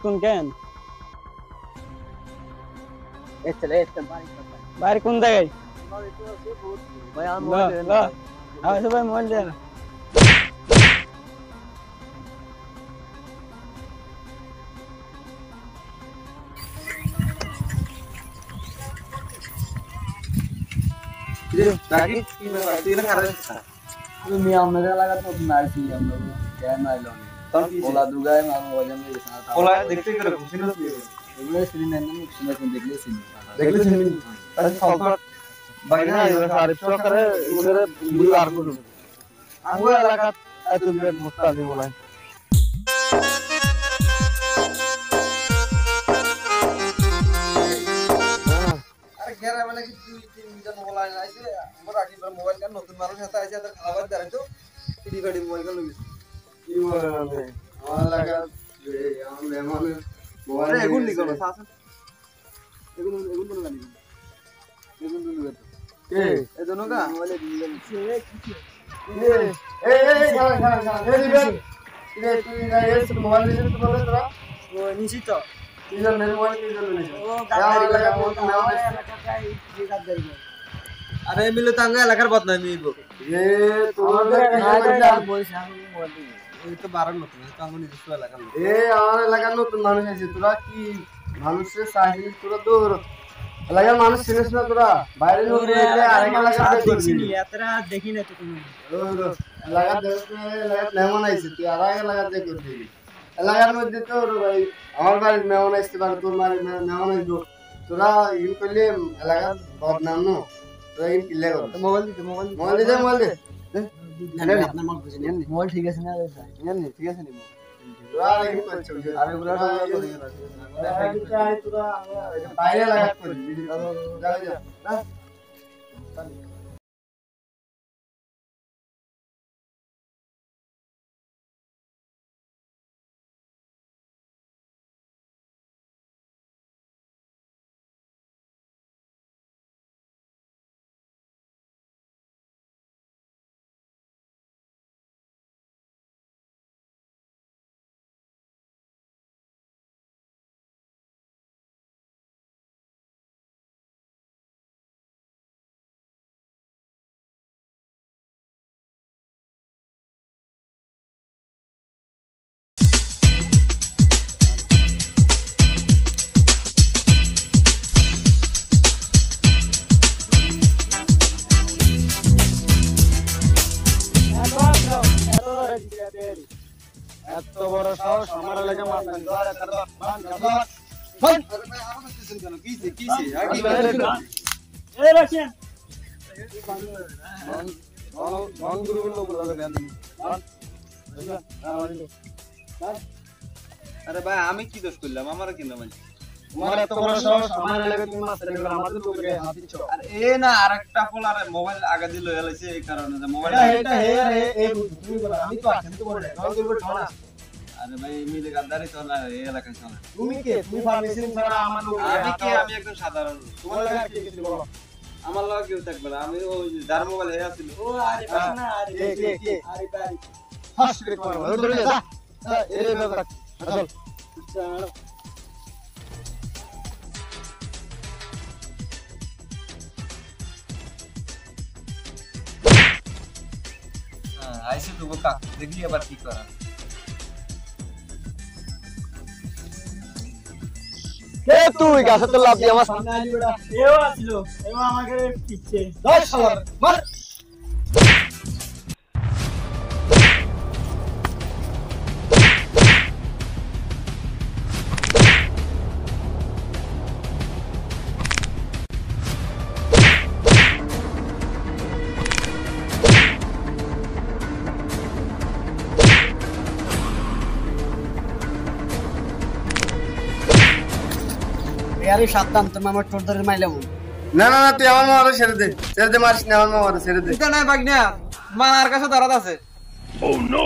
কোন কেন চলে বাইরে কোন জায়গায় ভাই আমি সবাই মোবাইল দেন তুমি আমাদের এলাকা তো নাইছি আমরা কেন আইলো ওলা দুগায় মারো ওজন দিছে ওলা দেখতে করে খুশি না এগুলো সিন না শুনে দেখলে সিন তাহলে সরকার বাইরে আর সরকারে ওদের দুই আর করুন আমগো এলাকা এত বিরাট মুস্তাদি বলাই আরে ঘেরা মানে কি দুই তিন জন বলাই আইছে আমরা আগে মোবাইল কার নতুন মানুষ হাতে আইছে তার খাবার দাঁড়াই তো টিডি গাড়ি মোবাইল কার লইছে কি বলে আমার এলাকা আমার মেহমান মোবাইল এগুন নিকলো সাস এগুন তো না নিকলো এগুন তো নিকলো কে এ দোনো কা মোবাইলে দিলেন এই দিবেন রে তুই না এস মোবাইল নিয়ে তো বলে তোরা ও নিশ্চিত তুই জান মেরে মোবাইল কি জন্য নিছ ও গাড়ি এলাকায় গাড়ি আরে মিলে তাঙ্গা এলাকার বদনাম নিব এ তোদের এই তো বারণ নতুন তাঙ্গা নিজস্ব এলাকার এ আমার এলাকার নতুন মানুষ আছে তোরা কি মানুষের সাহিল তোরা দূর এলাকার মানুষ চিনিস না তোরা বাইরে লোক এলে আরেক এলাকাতে দেখবি এতরা দেখি না তো তুমি এলাকা দেখতে এলাকা মেহমান আইছে তুই আরেক এলাকাতে করবি এলাকার মধ্যে তো ভাই আমার বাড়ির মেহমান আইছে বাড়ি তোর বাড়ির মেহমান আইছো তোরা ইন করলে এলাকার বদনাম ন তোরা ইন কিলে কর মোবাইল দে মোবাইল দে মোবাইল ঠিক আছে না ঠিক আছে নি তোরা ইন করছ আরে গুলা তোরা বাইরে এলাকা করবি যা যা এত বড় সাহস আমার এলাকা মারবেন ধরে করবা বান করবা বান আরে ভাই আমার স্টেশন কেন কিছে কিছে আগে এই রাশিয়ান বান গ্রুপের লোক লাগে ধ্যান দিন আরে ভাই আমি কি দোষ করলাম আমার কি না মানে তোমার এত বড় সাহস আমার এলাকায় তুমি মাছ ধরে আমাদের লোকের হাত দিচ্ছ আরে এ না আরেকটা পোলারে মোবাইল আগা দিল এলাইছে এই কারণে যে মোবাইল এটা হে রে এই তুমি বলো আমি তো আছি তো বলে গাও করবে ঠনা আরে ভাই মিলে গাদ্দারি তো না এই এলাকায় চলে তুমি কে তুমি ফার্মেসিন ছাড়া আমার লোক আমি কি আমি একদম সাধারণ তোমার লাগা কি কিছু বলো আমার লাগে কেউ থাকবে না আমি ওই যার মোবাইল হে আছিল ও আরে বাস না আরে কে আরে বাড়ি ফাস্ট করে করো ধরে যা এরে বাবা চল চল আইসে তো কাক দেখি আবার কি করা কে তুই গাছে তো লাভ দিয়ে আমার সামনে আলি ওটা এও আছিল এও আমাকে পিচ্ছে 10 সালার মার আরে সাবধান তোর মামার ঠোঁট ধরে মাইলাম না না না তুই আমার মামারে ছেড়ে দে মারিস না আমার মামারে ছেড়ে দে এটা নাই বাগনা মার কাছে ধরাত আছে ও নো